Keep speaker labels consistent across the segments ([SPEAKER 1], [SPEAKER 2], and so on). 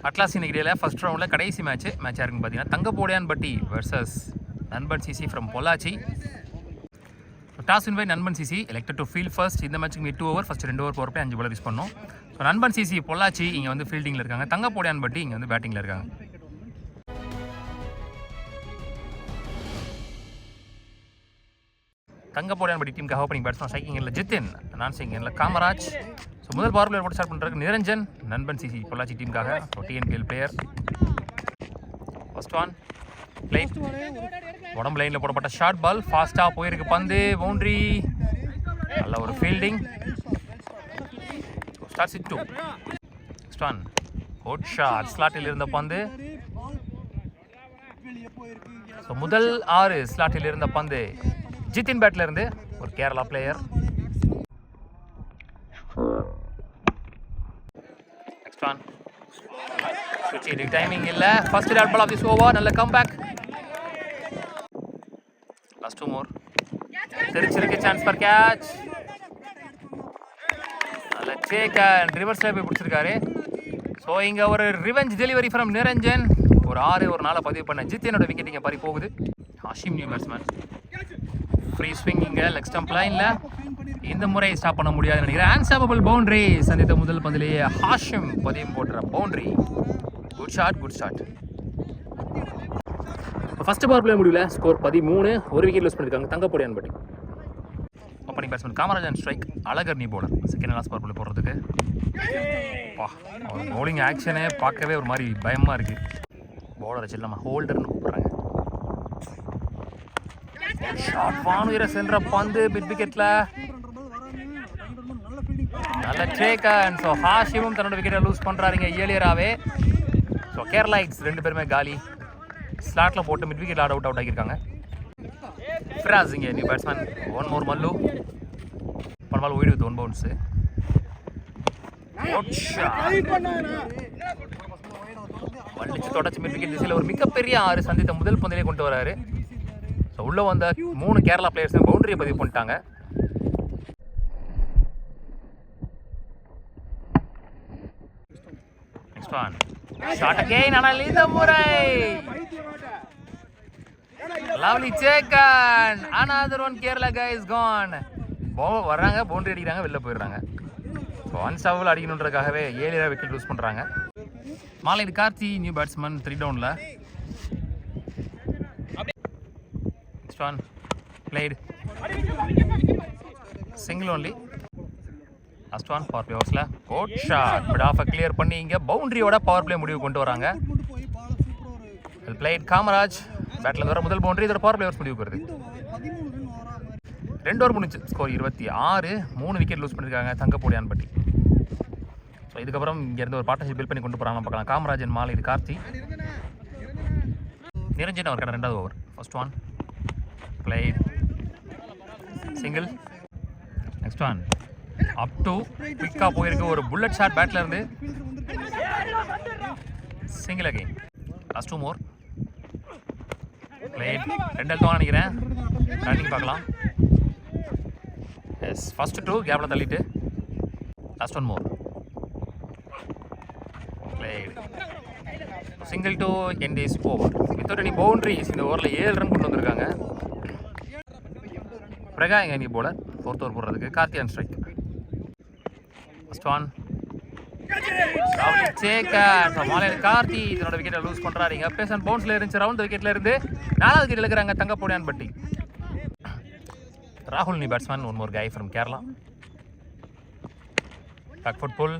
[SPEAKER 1] Atlas இன்னைக்கு first ரவுண்டில் கடைசி மேட்சாக இருக்குன்னு பார்த்தீங்கன்னா Thangapodiyanpatti versus Nanban CC from Pollachi. Toss win by Nanban CC, elected to field first. இந்த மேட்ச்சுக்கு 2 over, first 2 over power play 5 ball use பண்ணோம். ஸோ நண்பன் சிசி பொள்ளாச்சி இங்கே வந்து ஃபீல்டிங்கில் இருக்காங்க, தங்கப்போடியான்பட்டி இங்கே வந்து பேட்டிங்கில் இருக்காங்க. தங்கப்போடியான்பட்டி டீமுக்கு ஓப்பனிங் பேட்ஸ்மேன் ஸ்ட்ரைக்கிங்கில் ஜித்தின், நான் சிங்கில் காமராஜ். ஸோ முதல் பவர் பிளேயர் போட்டு ஸ்டார்ட் பண்ணுறதுக்கு நிரஞ்சன், நண்பன் சிசி பொள்ளாச்சி டீமுக்காக. So TNPL player. First one played, உடம்பு லைனில் போடப்பட்ட ஷார்ட் பால், ஃபாஸ்ட்டாக போயிருக்கு பந்து, பவுண்டரி. நல்ல ஒரு fielding. Starts it 2. Next one good shot, ஸ்லாட்டில் இருந்த பந்து. ஸோ முதல் 6 ஸ்லாட்டில் இருந்த பந்து ஜித்தின் பேட்ல இருந்து, ஒரு கேரளா பிளேயர். நெக்ஸ்ட் ஒன் சுவிட்ச், டைமிங் இல்லை. First dot ball of this over, நல்ல கம்பேக். Last 2 more. தெரிச்சிருக்கு, சான்ஸ் ஃபார் கேட்ச். நல்ல சேக் அண்ட் ரிவர்ஸ்ல போய் பிடிச்சிருக்காரு. ஸோ இங்கே ஒரு ரிவெஞ்ச் டெலிவரி ஃப்ரம் நிரஞ்சன். ஒரு 6 ஒரு 4 பதிவு பண்ண ஜித்தினோட விக்கெட் இங்கே பறி போகுது. Hashim new batsman. Free swing இங்கே லெக் ஸ்டம்ப் லைனில். இந்த முறை ஸ்டாப் பண்ண முடியாதுன்னு நினைக்கிறேன். Unstoppable boundary. சந்தித்த முதல் பந்திலேயே ஹாஷிம் பதியம் போடுற boundary. Good shot, good shot. First power play முடியல, ஸ்கோர் 13, ஒரு விக்கெட் லூஸ் பண்ணியிருக்காங்க Thangapodiyanpatti. Opening batsman Kamaraj and strike, Azhagar new bowler. Second last power play போடுறதுக்கு பவுலிங் ஆக்ஷனே பார்க்கவே ஒரு மாதிரி பயமாக இருக்குது. பவுலரை செல்லாமல் ஹோல்டர்னு கூப்பிட்றாங்க. ஷாட் வானுகிற சென்ற பந்து பிட் விக்கெட்ல. நல்ல டேக் அண்ட் ஸோ ஹாஷிமும் தன்னோட விக்கெட்டை லூஸ் பண்ணுறாருங்க ஏழியராகவே. ஸோ கேரளைட்ஸ் 2 பேருமே காலி. ஸ்லாட்டில் போட்டு மிட் விக்கெட் அவுட் ஆகியிருக்காங்க. ஃபிராஸ் இங்கே நியூ பேட்ஸ்மேன். 1 மோர் மல்லு. பரவாயில்ல, ஓய்டு வித் 1 பவுன்ஸு. வண்டிச்சு தொடச்சு மிட் விக்கெட் திசையில் ஒரு மிகப்பெரிய 6 சந்தித்த முதல் பந்திலே கொண்டு வராரு. ஸோ உள்ளே வந்த 3 கேரளா பிளேயர்ஸ் பவுண்டரியை பதிவு பண்ணிட்டாங்க. நெக்ஸ்ட் ஒன் ஷாட் அகைன், ஆனால் இந்த முறை லவ்லி சேக் and another one Kerala guys gone. வர்றாங்க, பவுண்டரி அடிக்கிறாங்க, வெளில போயிடுறாங்க. ஸோ அன்ஸ்டாப்பபிள் அடிக்கணுன்றதுக்காகவே 7 விக்கெட் லூஸ் பண்ணுறாங்க. மாலையீடு கார்த்தி நியூ பேட்ஸ்மேன் 3 டவுனில். Next one played single only. Last one power play ஓவர்ஸில் குட் ஷாட், பட் ஆஃபை கிளியர் பண்ணி இங்கே பவுண்டரியோட பவர் பிளே முடிவு கொண்டு வராங்க. பிளேட் காமராஜ் பேட்டில் வர முதல் பவுண்டரி, இதோட பவர் பிளே ஓவர்ஸ் முடிவுக்கு வருது. 2 ஓவர் முடிஞ்சு, ஸ்கோர் 26, 3 விக்கெட் லூஸ் பண்ணியிருக்காங்க தங்கப்போடியான்பட்டி. ஸோ இதுக்கப்புறம் இங்கேருந்து ஒரு பார்ட்னர்ஷிப் பில்ட் பண்ணி கொண்டு போகிறாங்க பார்க்கலாம். காமராஜன் மாலையீடு கார்த்தி. நிரஞ்சன் அவர் கடை 2வது over. First one played single. Next one up to குவிக்காக போயிருக்கு, ஒரு புல்லட் ஷாட் பேட்டில் இருந்து single again. Last 2 more played 2 எழுத்தோன்னு நினைக்கிறேன். ரன்னிங் பார்க்கலாம். எஸ், ஃபர்ஸ்ட் 2 கேப்பில் தள்ளிட்டு. Last 1 more played single to end is over without any boundaries. இந்த ஓவரில் 7 ரன் கொண்டு வந்திருக்காங்க. பிரகா எங்க நீ போலர் 4th ஓவர் போடுறதுக்கு. Karthi and strike. First one Malaiyeedu Karthi இதனோட விக்கெட்டை லூஸ் பண்ணுறாரு. இங்கே பேசன் பவுன்ஸில் இருந்துச்சு, ரவுண்ட் விக்கெட்டில் இருந்து 4வது விக்கெட் இழுக்கிறாங்க தங்கப்போடியான்பட்டி. ராகுல் நீ batsman, 1 more guy from Kerala. Back foot pull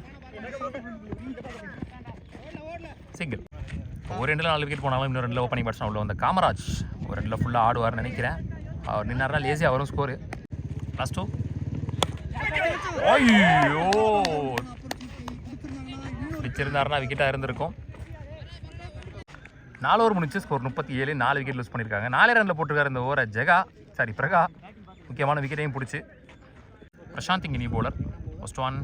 [SPEAKER 1] single. ஒரு 2ல் 4 விக்கெட் போனாலும் இன்னொரு 2ல் ஓப்பனிங் பேட்ஸ்மேன் உள்ள வந்த காமராஜ் ஒரு 2ல் ஃபுல்லாக ஆடுவார்னு நினைக்கிறேன். அவர் நின்னார்னா லேசியாக வரும் ஸ்கோரு. லாஸ்ட் 2 ஐயோ பிடிச்சிருந்தாருன்னா விக்கெட்டாக இருந்திருக்கும். 4 ஓவர் முடிச்சு, ஸ்கோர் 37, 4 விக்கெட் லூஸ் பண்ணியிருக்காங்க. 4 ரனில் போட்டிருக்காரு இந்த ஓவரை பிரகா. முக்கியமான விக்கெட்டையும் பிடிச்சி. பிரசாந்த் இங்கே நீ bowler. First one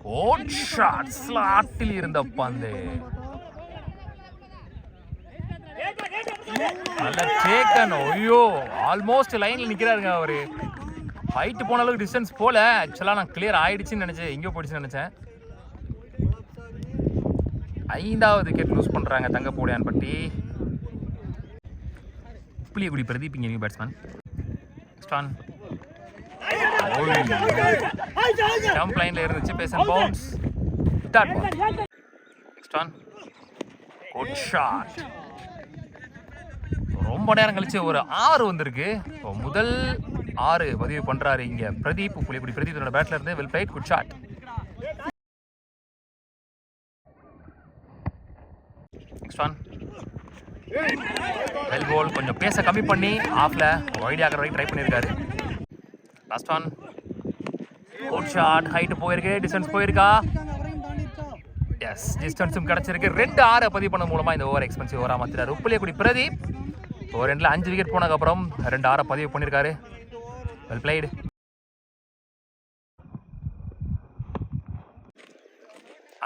[SPEAKER 1] good shot, ஸ்லாட்டில் இருந்த பந்து. நல்ல டேக்கன். ஐயோ ஆல்மோஸ்ட் லைனில் நிற்கிறாருங்க அவர். ஹைட்டு போன அளவுக்கு டிஸ்டன்ஸ் போல. ஆக்சுவலாக நான் கிளியர் ஆகிடுச்சின்னு நினச்சேன், எங்கேயோ போயிடுச்சுன்னு நினச்சேன். 5வது விக்கெட் லூஸ் பண்ணுறாங்க தங்கப்போடியான்பட்டி. புளியகுடி பிரதீப் இங்கே நியூ பேட்ஸ்மேன். ஸ்டான் ஸ்டம்ப் லைனில் இருந்துச்சு, பேசன் பவுன்ஸ். Dot ball. ஸ்டான் குட் ஷாட். ரொம்ப நேரம் கழிச்சு ஒரு 6 வந்திருக்கு. முதல் 6 பதிவு பண்றாரு இங்க பிரதீப். புலிக்குடி பிரதீப் தன்னோட பேட்ல இருந்து well played, good shot. Next one well ball. கொஞ்சம் பேச கம்மி பண்ணி ஆஃப்ல வைட் ஆகிற வரைக்கும் ட்ரை பண்ணியிருக்காரு. Last one good shot. Height போயிருக்கு, டிஸ்டன்ஸ் போயிருக்கா? எஸ், டிஸ்டன்ஸும் கிடைச்சிருக்கு. 2-6 பதிவு பண்ண மூலமா இந்த ஓவர் எக்ஸ்பென்சிவ் ஓவரா மாத்திராரு புலிக்குடி பிரதீப். ஒரு ரெண்டில் 5 விக்கெட் போனதுக்கப்புறம் 2-6 பதிவு பண்ணியிருக்காரு. Well played.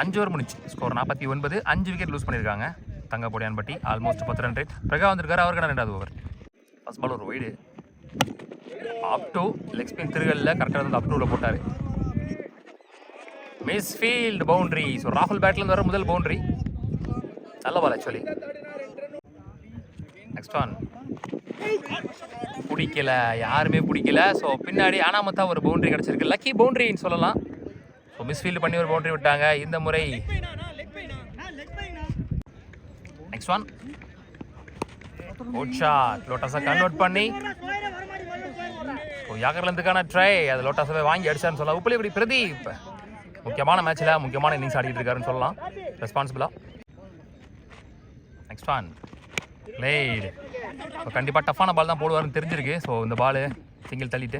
[SPEAKER 1] அஞ்சு ஓவர் முடிச்சு, ஸ்கோர் 49. 5 விக்கெட் லூஸ் பண்ணியிருக்காங்க Thangapodiyanpatti. Almost 10 run rate. Praga வந்திருக்காரு, அவருக்கான 2வது ஓவர். ஃபர்ஸ்ட் பால் ஒரு wide, up to leg spin திருகல்ல கரெக்டாக வந்து அப் டூவில் போட்டார். Miss field boundary. ஸோ ராகுல் பேட்லேருந்து வர முதல் பவுண்டரி. நல்ல பால் ஆக்சுவலி. நெக்ஸ்ட் ஒன் பிடிக்கல, யாருமே பிடிக்கல. ஸோ பின்னாடி அனாமத்தா ஒரு பவுண்டரி கிடச்சிருக்கு. லக்கி பவுண்டரின்னு சொல்லலாம். ஸோ மிஸ்ஃபீல்டு பண்ணி ஒரு பவுண்டரி விட்டாங்க இந்த முறை. Next one good shot. லோட்டஸை கன்வெர்ட் பண்ணி யாகர்லேருந்துக்கான ட்ரை. அது லோட்டஸை வாங்கி அடிச்சான்னு சொல்லலாம். புலிக்குடி பிரதீப் முக்கியமான மேட்ச்சில் முக்கியமான இன்னிங்ஸ் ஆடிட்டு இருக்காருன்னு சொல்லலாம் ரெஸ்பான்சிபிளா. Next one played. ஸோ கண்டிப்பாக டஃப்பான பால் தான் போடுவாருன்னு தெரிஞ்சிருக்கு. ஸோ இந்த பால் சிங்கிள் தள்ளிட்டு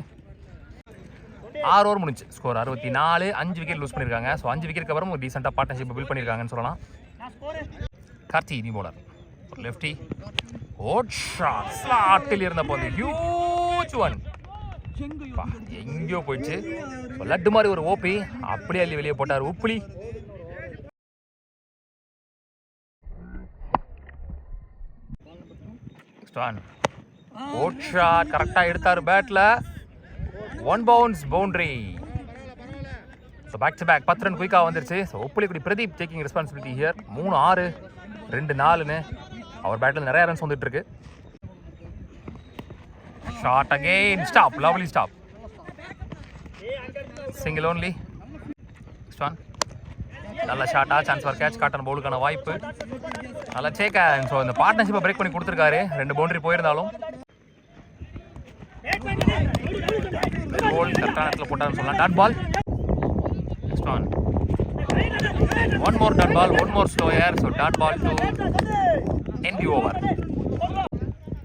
[SPEAKER 1] 6 ஓவர் முடிஞ்சு, ஸ்கோர் 64. 5 விக்கெட் லூஸ் பண்ணியிருக்காங்க. ஸோ 5 விக்கெட்டுக்கு அப்புறம் ஒரு டீசெண்டாக பார்ட்னர்ஷிப் பில்ட் பண்ணியிருக்காங்கன்னு சொல்லலாம். Karthi new bowler, lefty. ஓட் ஷாட். ஸ்லாட்டில் இருந்தப்போ வந்து ஹியூஜ் ஒன். எங்கேயோ போயிடுச்சு. லட்டு மாதிரி ஒரு ஓபி அப்படியே அள்ளி வெளியே போட்டார் உப்புளி. கரெக்டாக எடுத்தார் பேட்ல. 1 bounce boundary. So back to back 10 run குயிக்காக வந்துருச்சு. So Pulikudi Pradeep taking responsibility here. 3-6 2-4ன்னு அவர் பேட்டில் நிறைய ரன்ஸ் வந்துட்டு இருக்கு. Shot again. Stop, lovely stop. Single only. ஸ்டான் நல்ல ஷாட்டா, சான்ஸ் ஃபார் கேட்ச். காட்டன் பவுலுக்கான வாய்ப்பு. நல்லா சேக்க. ஸோ இந்த பார்ட்னர்ஷிப்பை பிரேக் பண்ணி கொடுத்துருக்காரு. 2 பவுண்டரி போயிருந்தாலும் கரெக்டான இடத்துல போட்டாருன்னு சொல்லலாம். Dot ball. Next one one more dot ball, one more slower. So dot ball to end the over.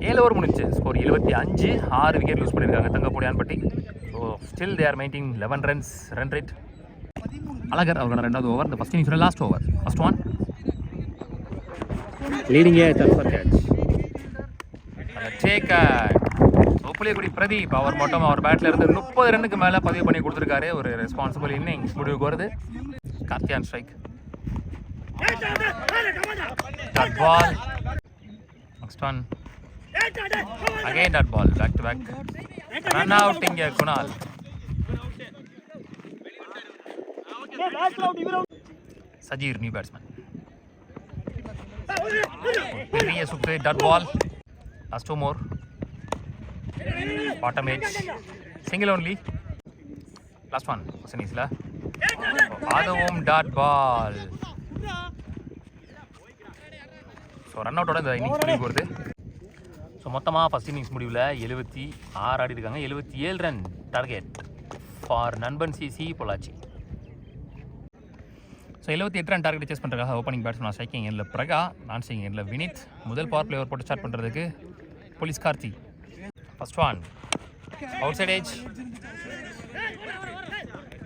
[SPEAKER 1] 7 over முடிஞ்சு, ஸ்கோர் 75. 6 விக்கெட் லூஸ் பண்ணியிருக்காங்க Thangapodiyanpatti. So still they are maintain 11 runs run rate. Azhagar அவரோட 2வது over. இந்த first இன்னிங்ஸோட last over. First one leading chance for catch. Take. Pulikudi Pradeep அவர் மட்டும் அவர் battle இருந்து 30 ரன்னுக்கு மேலே பதிவு பண்ணி கொடுத்துருக்காரு. ஒரு ரெஸ்பான்சிபிள் இன்னிங்ஸ் முடிவுக்கு வருது. கார்த்தியான் strike. Dot ball. Next one again dot ball. Back to back run out. இங்கே குணால். Sajeer new batsman. பெரிய சுத்து. Dot ball. Last 2 more. Bottom edge. Single only. Last one இன்னிங்ஸில் அதுவும் டாட் பால். ஸோ ரன் அவுட்டோட இந்த இன்னிங்ஸ் முடிவுக்கு வருது. ஸோ மொத்தமாக ஃபஸ்ட் இன்னிங்ஸ் முடிவில் 76 ஆடி இருக்காங்க. 77 run target for Nanban CC Pollachi. So 78 run target chase பண்ணுறதுக்காக ஓப்பனிங் பேட்ஸ்மேன் ஸ்ட்ரைக்கிங் எண்ணில் பிரகா, நான் ஸ்ட்ரைக்கிங் எண்ணில் வினித். முதல் பவர் பிளே ஓவர் போட்டு ஸ்டார்ட் பண்ணுறதுக்கு போலீஸ் Karthi. First one outside edge.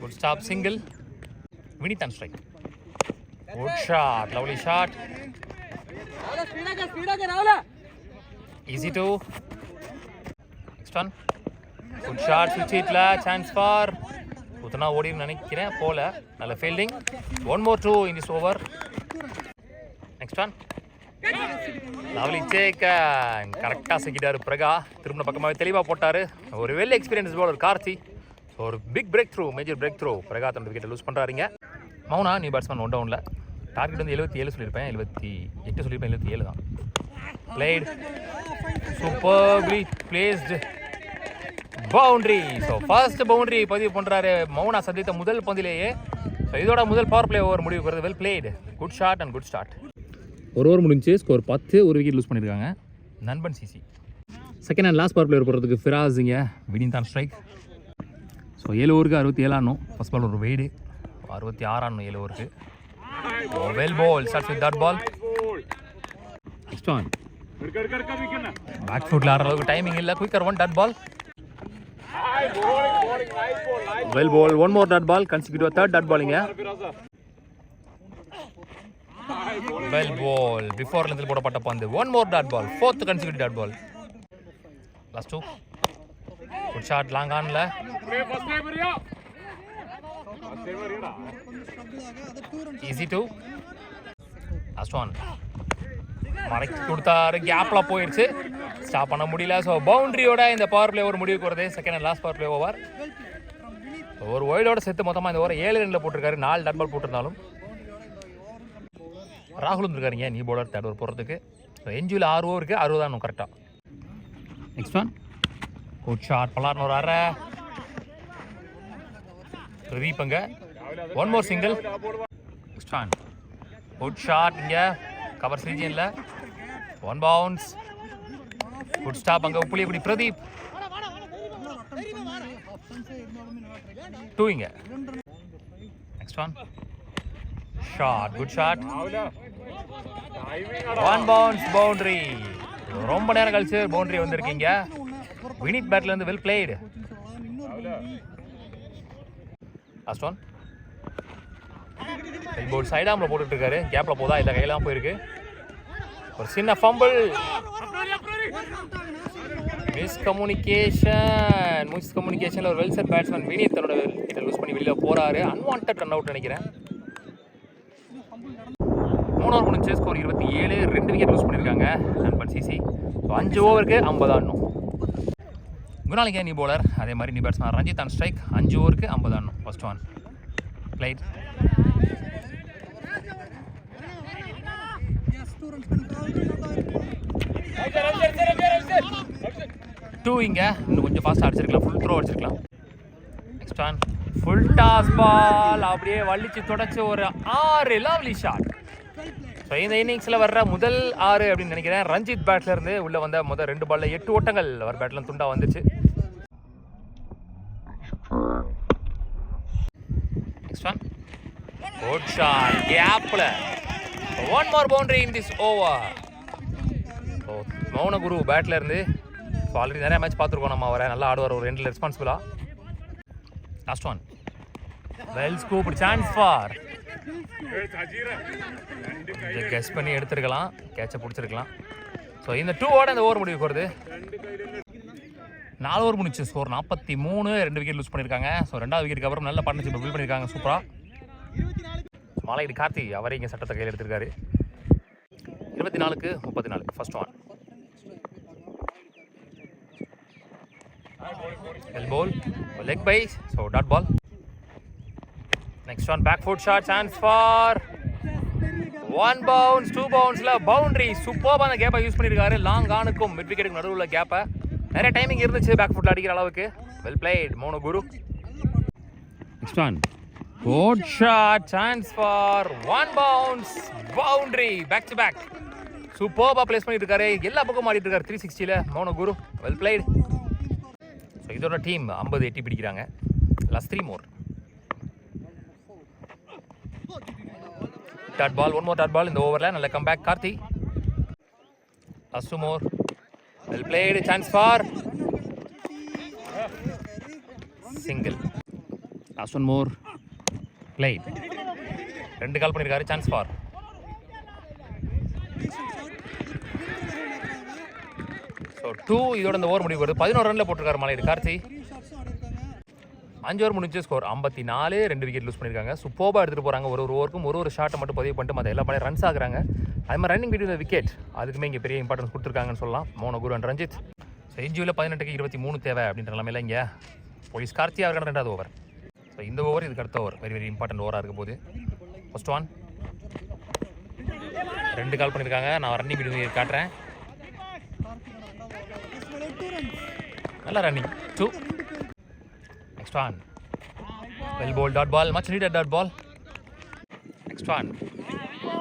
[SPEAKER 1] Good stop. Single. Vineeth on strike. Good shot. Lovely shot. Easy two. Next one good shot. ஸ்விட்ச் ஹிட்ல சான்ஸ் ஃபார் குத்தனா ஓடின்னு நினைக்கிறேன். போல நல்ல fielding. 1 more 2 in this over. Next one lovely சேக். கரெக்டாக சிக்கிட்டார் பிரகா. திரும்ப பக்கமாகவே தெளிவாக போட்டார். ஒரு வெல் எக்ஸ்பீரியன்ஸ் பவுலர் கார்த்தி. ஒரு big breakthrough, major breakthrough. Praga தன்னோட விக்கெட்டை லூஸ் பண்ணுறாருங்க. மௌனா நியூ பேட்ஸ்மேன் 1 downல. டார்கெட் வந்து 77 சொல்லியிருப்பேன், 78 சொல்லியிருப்பேன், 77 தான். Played superbly placed boundary. So first boundary பதிவு பண்ணுறாரு மௌனா சந்தித்த முதல் பந்திலேயே. ஸோ இதோட முதல் பவர் பிளே ஓவர் முடிவுக்கு வருது. Well played, good shot and good start. ஒரு ஓவர் முடிஞ்சு ஸ்கோர் 10, ஒரு விக்கெட் லூஸ் பண்ணியிருக்காங்க Nanban CC. Second and last power player போகிறதுக்கு ஃபிராஸுங்க வினிங் தான் ஸ்ட்ரைக். ஸோ 7 ஓவருக்கு 67 ஆடணும். ஃபர்ஸ்ட் பால் ஒரு வெயிடு 66 ஆடணும் 7 ஓவருக்கு. Well ball starts with that ball. Next one back ஃபுட்டில் ஆடுற அளவுக்கு டைமிங் இல்லை. Quicker one dot ball. Well ball, one more dot ball, consecutive third dot பாலிங்க. வெல் பால், பிஃபோர் லென்த்தில் போடப்பட்ட பந்து, one more dot ball, fourth consecutive dot ball. Last 2 good shot long ஆன்ல. Easy 2. Last one மறைக்கு கொடுத்தாரு, கேப்ல போயிடுச்சு, stop பண்ண முடியல. ஸோ பவுண்டரியோட இந்த பவர் பிளே ஓவர் முடிவுக்கு வருது. Second and last power play over. ஒரு ஒயிலோட சேர்த்து மொத்தமாக இந்த ஓவர் 7 ரன்ல போட்டிருக்காரு. 4 டாட் பால் போட்டிருந்தாலும் ராகுல் வந்துருக்காருங்க நீ பவுலர் தேர்ட் ஓவர் போகிறதுக்கு. ஸோ என்ஜியில் 6 ஓவருக்கு 60 தான் கரெக்டாக. நெக்ஸ்ட் ஒன் குட் ஷாட் பலார்னு ஒரு அரை பிரதீபங்க. One more single. Next one good shot இங்கே கவர்ஸ் ரீஜியனில். ஒன் பவுன்ஸ் குட் ஸ்டாப் அங்கே புளியக்குடி பிரதீப். 2 இங்கே. Next one shot good shot. One bounce boundary. ரொம்ப நேரம் கழிச்சு பவுண்டரி வந்திருக்கீங்க. வினித் பேட்ல இருந்து well played. Last one ball side ஆம்ல போட்டுட்டு இருக்காரு. கேப்ல போதா இல்லை கையில தான் போயிருக்கு. ஒரு சின்ன ஃபம்பிள், மிஸ் கம்யூனிகேஷன்ல ஒரு வெல் செட் பேட்ஸ்மேன் வினித் தன்னோட விக்கெட்டை லூஸ் பண்ணி வெளியில போறாரு. அன்வான்டட் ரன் அவுட் நினைக்கிறேன். 3 ஓவர் முடிஞ்சு ஸ்கோர் 27, 2 விக்கெட் லூஸ் பண்ணியிருக்காங்க நண்பன் சிசி. 5 ஓவருக்கு 50 ஆடணும். குணாலிங்க நீ பவுலர், அதே மாதிரி நீ பேட்ஸ்மேன் ரஞ்சித் ஆன் ஸ்ட்ரைக். 5 ஓவருக்கு 50 ஆடணும். ஃபர்ஸ்ட் ஒன் பிளேட் 2 இங்க. இன்னும் கொஞ்சம் ஃபாஸ்ட்டாக அடிச்சிருக்கலாம், ஃபுல் த்ரோ அடிச்சிருக்கலாம். Next one full toss ball, அப்படியே வலிச்சு தொடச்சி ஒரு 6 லவ்லி ஷாட். ஸோ இந்த இன்னிங்ஸில் வர்ற முதல் 6 அப்படின்னு நினைக்கிறேன். ரஞ்சித் பேட்ல இருந்து உள்ள வந்த முதல் 2 பால்ல 8 ஓட்டங்கள் அவர் பேட்ல துண்டா வந்துச்சு. நெக்ஸ்ட் ஒன் குட் ஷாட் கேப்ல. One more boundary in this over. மௌன குரு பேட்ல இருந்து ஆல்ரெடி நிறைய மேட்ச் பார்த்துருக்கோம் நம்ம. அவரை நல்லா ஆடுவார், ஒரு 2 ரெஸ்பான்சிபிளா. Last one well scoop chance for. Guess பண்ணி எடுத்துருக்கலாம், கேட்சை பிடிச்சிருக்கலாம். ஸோ இந்த 2 ஓட இந்த ஓவர் முடிவுக்கு வருது. 4 ஓவர் முடிச்சு ஸ்கோர் 43, 2 விக்கெட் லூஸ் பண்ணியிருக்காங்க. ஸோ 2வது விக்கெட்டுக்கு அப்புறம் நல்ல பார்ட்னர்ஷிப் பில்ட் பண்ணியிருக்காங்க சூப்பராக. மாலையடி கார்த்தி அவரே இங்கே சட்டத்தை கையில் எடுத்திருக்காரு. 24க்கு 34 first one. Well ball, leg base, so dot ball. Next one back foot shot, chance for 1 bounce, 2 bounce la boundary. சூப்பரான கேப்பை யூஸ் பண்ணிருக்காரு. லாங் ஆனுக்கும் மிட் விக்கெட்டுக்கு நடுவுல கேப்பை நிறைய டைமிங் இருந்துச்சு பேக் ஃபுட்ல அடிக்கிற அளவுக்கு. Well plate mono Guru. Next one good shot, chance for 1 bounce, boundary, back to back. சூப்பரா பிளேஸ் பண்ணிட்டு இருக்காரு. எல்லா பக்கமும் ஆடிட்டு இருக்காரு 360ல Mono Guru. Well played. So இதோட டீம் 50 எட்டி பிடிக்கிறாங்க. Last 3 more. Dot ball, one more dot ball இந்த ஓவரில். நல்ல comeback Karthi. Last 2 more. Well played, chance for single. Last 1 more played. 2 call பண்ணியிருக்காரு, சான்ஸ் ஃபார். ஸோ 2 இதோட இந்த ஓவர் முடிவு வருது. 11 ரன்ல போட்டிருக்காரு மாலையடி கார்த்தி. 5 ஓவர் முடிஞ்சு ஸ்கோர் 54, 2 விக்கெட் லூஸ் பண்ணியிருக்காங்க. சூப்பராக எடுத்துகிட்டு போகிறாங்க. ஒரு ஓவருக்கும் ஒரு ஷாட்டை மட்டும் பதிவு பண்ணிட்டு மற்ற எல்லா பாலையும் ரன்ஸ் ஆகுறாங்க. அது மாதிரி ரன்னிங் பிட்வீன் விக்கெட் அதுக்குமே இங்கே பெரிய இம்பார்ட்டன்ஸ் கொடுத்துருக்காங்கன்னு சொல்லலாம் மோனோ குரு அண்ட் ரஞ்சித். ஸோ என்ஜியில் 18க்கு 23 தேவை அப்படின்ற நிலைமையில இங்கே போலீஸ் கார்த்தி அவர்கள் 2வது ஓவர். ஸோ இந்த ஓவர் இதுக்கு அடுத்த ஓவர் வெரி வெரி இம்பார்ட்டன்ட் ஓவராக இருக்க போது. ஃபர்ஸ்ட் ஒன் 2 கால் பண்ணியிருக்காங்க. நான் ரன்னிங் வீடியோ காட்டுறேன். நல்லா running 2. Next one well ball dot ball, much needed dot ball. Next one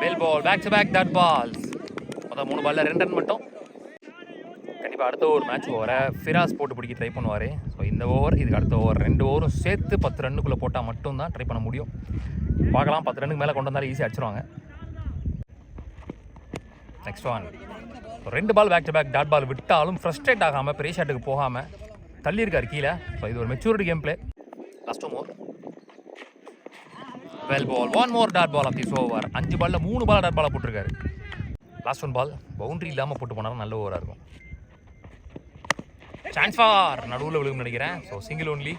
[SPEAKER 1] well ball, back to back dot balls. மொத்தம் 3 பால்ல 2 ரன் மட்டும். கண்டிப்பாக அடுத்த ஒரு மேட்ச் ஓவரை ஃபிராஸ் போட்டு பிடிக்க ட்ரை பண்ணுவார். ஸோ இந்த ஓவர் இதுக்கு அடுத்த ஓவர் 2 ஓவரும் சேர்த்து 10 ரன்னுக்குள்ளே போட்டால் மட்டும்தான் ட்ரை பண்ண முடியும். பார்க்கலாம், 10 ரன்னுக்கு மேலே கொண்டு வந்தாலும் ஈஸியாக அடிச்சிருவாங்க. Next one 2 ball back to back dot ball விட்டாலும் ஃப்ரஸ்ட்ரேட் ஆகாமல் பெரிய ஷாட்டுக்கு போகாமல் தள்ளியிருக்காரு கீழே. ஸோ இது ஒரு maturity game play. Last over well ball, 1 more dot ball of this over. 5 பாலில் 3 பால் டாட் பாலாக போட்டிருக்காரு. லாஸ்ட் 1 பால் பவுண்டரி இல்லாமல் போட்டு போனாலும் நல்ல ஓவராக இருக்கும். சான்ஸ் ஃபார் நடுவில் விழுகும் நினைக்கிறேன். So single only.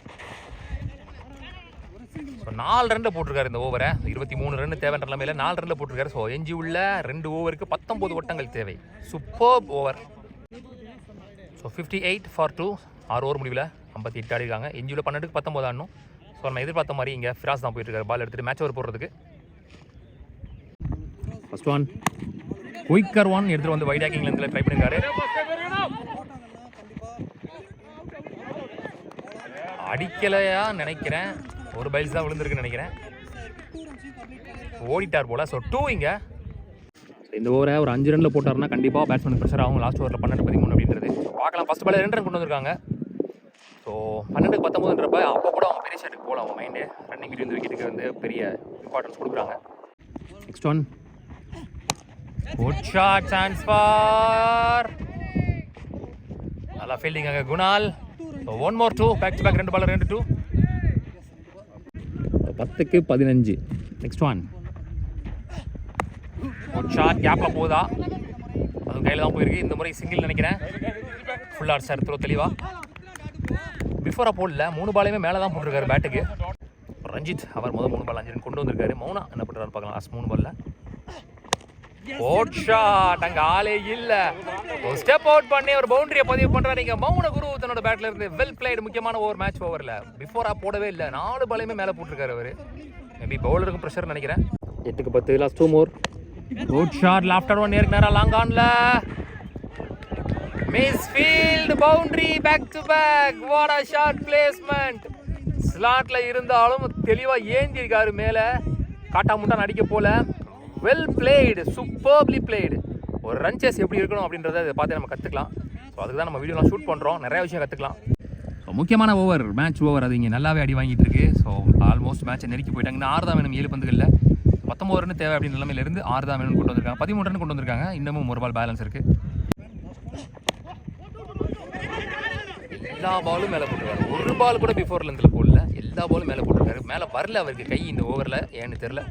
[SPEAKER 1] ஸோ 4 ரன்னில் போட்டிருக்காரு இந்த ஓவரை. 23 ரன் தேவைன்ற நிலைமையில் 4 ரன்னில் போட்டிருக்காரு. ஸோ எஞ்சி உள்ள 2 ஓவருக்கு 19 ஓட்டங்கள் தேவை. Super over. So 58 for 2. 6 over முடிவில் 58 ஆடிருக்காங்க. எஞ்சி உள்ள 12க்கு 19 ஆடணும். ஸோ நம்ம எதிர்பார்த்த மாதிரி இங்கே ஃபிராஸ் தான் போயிட்டுருக்காரு பால் எடுத்துகிட்டு மேட்ச் ஓவர் போடுறதுக்கு. ஃபர்ஸ்ட் ஒன் குயிக்கர் ஒன் எடுத்துகிட்டு வந்து வைட் ஆக்கிங் லென்த்தில் ட்ரை பண்ணியிருக்காரு. அடிக்கலையா நினைக்கிறேன், ஒரு பைல்ஸ் தான் விழுந்திருக்குன்னு நினைக்கிறேன். ஓடிட்டார் போல. ஸோ 2 இங்கே. இந்த ஓவரை ஒரு 5 ரனில் போட்டார்னா கண்டிப்பாக பேட்ஸ்மேன் ப்ரெஷர் ஆகும். லாஸ்ட் ஓவரில் 12-13 அப்படின்றது பார்க்கலாம். ஃபஸ்ட் பால் 2 ரன் கொண்டு வந்திருக்காங்க. ஸோ 12-19ன்றப்ப அப்போ கூட அவங்க பெரிய ஷாட்டுக்கு போகலாம். அவங்க மைண்டு ரன்னிங் இருந்து விக்கெட்டுக்கு வந்து பெரிய இம்பார்ட்டன்ஸ் கொடுக்குறாங்க. Next one good shot, chance for. நல்லா ஃபீல்டிங் அங்கே Kunal. So 1 more 2 back to back 2 ball 2 2. 10க்கு 15. நெக்ஸ்ட் ஒன் ஒரு ஷாட் கேப்பில் போதா, அதுவும் கையில் தான் போயிருக்கு. இந்த முறை சிங்கிள் நினைக்கிறேன். ஃபுல் ஆர் சார் த்ரோ தெளிவா. பிஃபோராக போடல, 3 பாலையுமே மேலே தான் போட்டிருக்காரு பேட்டுக்கு. ரஞ்சித் அவர் முதல் 3 பால் 5 ரன் கொண்டு வந்திருக்காரு. மௌனா என்ன பண்ணுறாரு பார்க்கலாம். லாஸ்ட் 3 பால்ல ஓட் ஷாட், அங்கே ஆளே இல்லை. ஒரு ஸ்டெப் அவுட் பண்ணி ஒரு பவுண்டரியை பதிவு பண்ணுறாரு. இங்கே மௌன குரு தன்னோட பேட்டில் இருந்து வெல் பிளேடு. முக்கியமான ஓவர் மேட்ச் ஓவரில் பிஃபோராக போடவே இல்லை. 4 பாலையுமே மேலே போட்டிருக்காரு அவர். மேபி பவுலருக்கும் ப்ரெஷர் நினைக்கிறேன். 8க்கு 10. Last 2 more. Good shot, lofted one நேருக்கு நேராக லாங் ஆன்ல misfield boundary back to back. What a shot placement. ஸ்லாட்ல இருந்தாலும் தெளிவாக ஏந்தி இருக்காரு மேலே. காட்டா முட்டா நடிக்க போல. Well played, superbly played. ஒரு ரன் சேஸ் எப்படி இருக்கணும் அப்படின்றத இதை பார்த்து நம்ம கற்றுக்கலாம். ஸோ அதுக்கு தான் நம்ம வீடியோலாம் ஷூட் பண்ணுறோம். நிறைய விஷயம் கற்றுக்கலாம். ஸோ முக்கியமான ஓவர் மேட்ச் ஓவர் அது இங்கே நல்லாவே அடி வாங்கிட்டு இருக்கு. ஸோ ஆல்மோஸ்ட் மேட்சை நெருக்கி போயிட்டாங்க. இன்னும் 6 தான் வேணும் 7 பந்துகளில். 19 ரன் தேவை அப்படின்னு நிலைமையிலிருந்து 6 தான் வேணும்னு கொண்டு வந்திருக்காங்க. 13 ரன் கொண்டு வந்திருக்காங்க. இன்னமும் 1 பால் பேலன்ஸ் இருக்குது. எல்லா பாலும் மேலே போட்டிருக்காரு. 1 பால் கூட பிஃபோர் லென்த்தில் போடல. எல்லா பாலும் மேலே போட்டிருக்காரு. மேலே வரல அவருக்கு கை இந்த ஓவரில், ஏன்னு தெரில.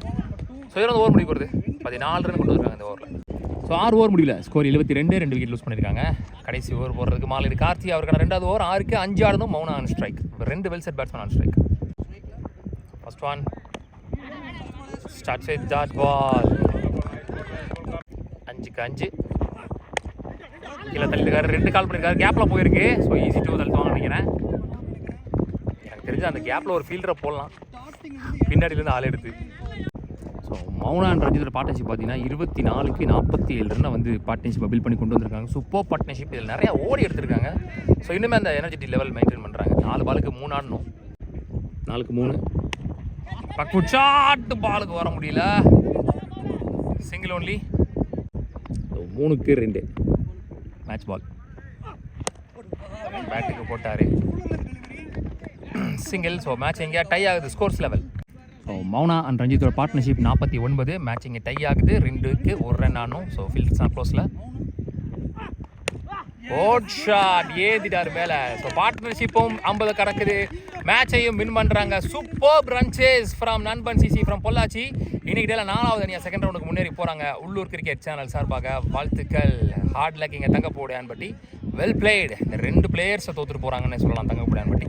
[SPEAKER 1] ஸோ 20 ஓவர் முடிவு வருது. 14 ரன் கொண்டு வந்திருக்காங்க இந்த ஓவரில். ஸோ 6 ஓவர் முடியல. ஸ்கோர் 72. 2 விக்கெட் லூஸ் பண்ணியிருக்காங்க. கடைசி ஓவர் போடுறதுக்கு மாலை கார்த்தி அவருக்கான 2வது ஓவர். 6க்கு 5 ஆடணும். Mouna on strike. 2 well set batsman on strike. First one start with dot ball. 5க்கு 5. கீழே தள்ளிருக்காரு. 2 கால் பண்ணியிருக்காரு. கேப்பில் போயிருக்கு. ஸோ ஈஸி 2 தள்ளுவாங்க நினைக்கிறேன். எனக்கு தெரிஞ்சு அந்த கேப்பில் ஒரு ஃபீல்டரை போடலாம், பின்னாடியிலேருந்து ஆள் எடுத்து. ஸோ மௌனா அண்ட் ரஞ்சித்தோட பார்ட்னர்ஷிப் பார்த்தீங்கன்னா 24க்கு 47 ரன்னை வந்து பார்ட்னர்ஷிப்பை பில்ட் பண்ணி கொண்டு வந்திருக்காங்க. Super partnership. இதில் நிறையா ஓடி எடுத்திருக்காங்க. ஸோ இன்னுமே அந்த எனர்ஜெட்டிக் லெவல் மெயின்டைன் பண்ணுறாங்க. 4 பாலுக்கு 3 ஆடணும். 4க்கு 3. பக்குட் ஷாட், பாலுக்கு வர முடியல. Single only. 3க்கு 2 மேட்ச் பால். பேட்டுக்கு போட்டார் சிங்கிள். ஸோ மேட்ச் எங்கேயா டை ஆகுது scores level. So Mouna and ரஞ்சித்தோட பார்ட்னர்ஷிப் 49. மேட்ச் இங்கே டை ஆகுது. 2க்கு 1 ரன் ஆனும். ஸோ ஃபீல்ட்ஸ் தான் க்ளோஸில். ஓட் ஷாட் ஏதிட்டார் மேலே. ஸோ பார்ட்னர்ஷிப்பும் 50 கடக்குது. மேட்சையும் வின் பண்ணுறாங்க. சூப்பர் ரன் சேஸ் ஃப்ரம் நண்பன் சிசி ஃப்ரம் பொள்ளாச்சி. இன்னைக்கு டேல 4வது அணியாக செகண்ட் ரவுண்டுக்கு முன்னேறி போகிறாங்க. உள்ளூர் கிரிக்கெட் சேனல் சார்பாக வாழ்த்துக்கள். ஹார்ட் லக் இங்கே தங்கப்போடு ஆன்பட்டி. Well blade. இந்த 2 பிளேயர்ஸை தோற்றுட்டு போகிறாங்கன்னு சொல்லலாம் தங்கப்போடு ஆன்பட்டி.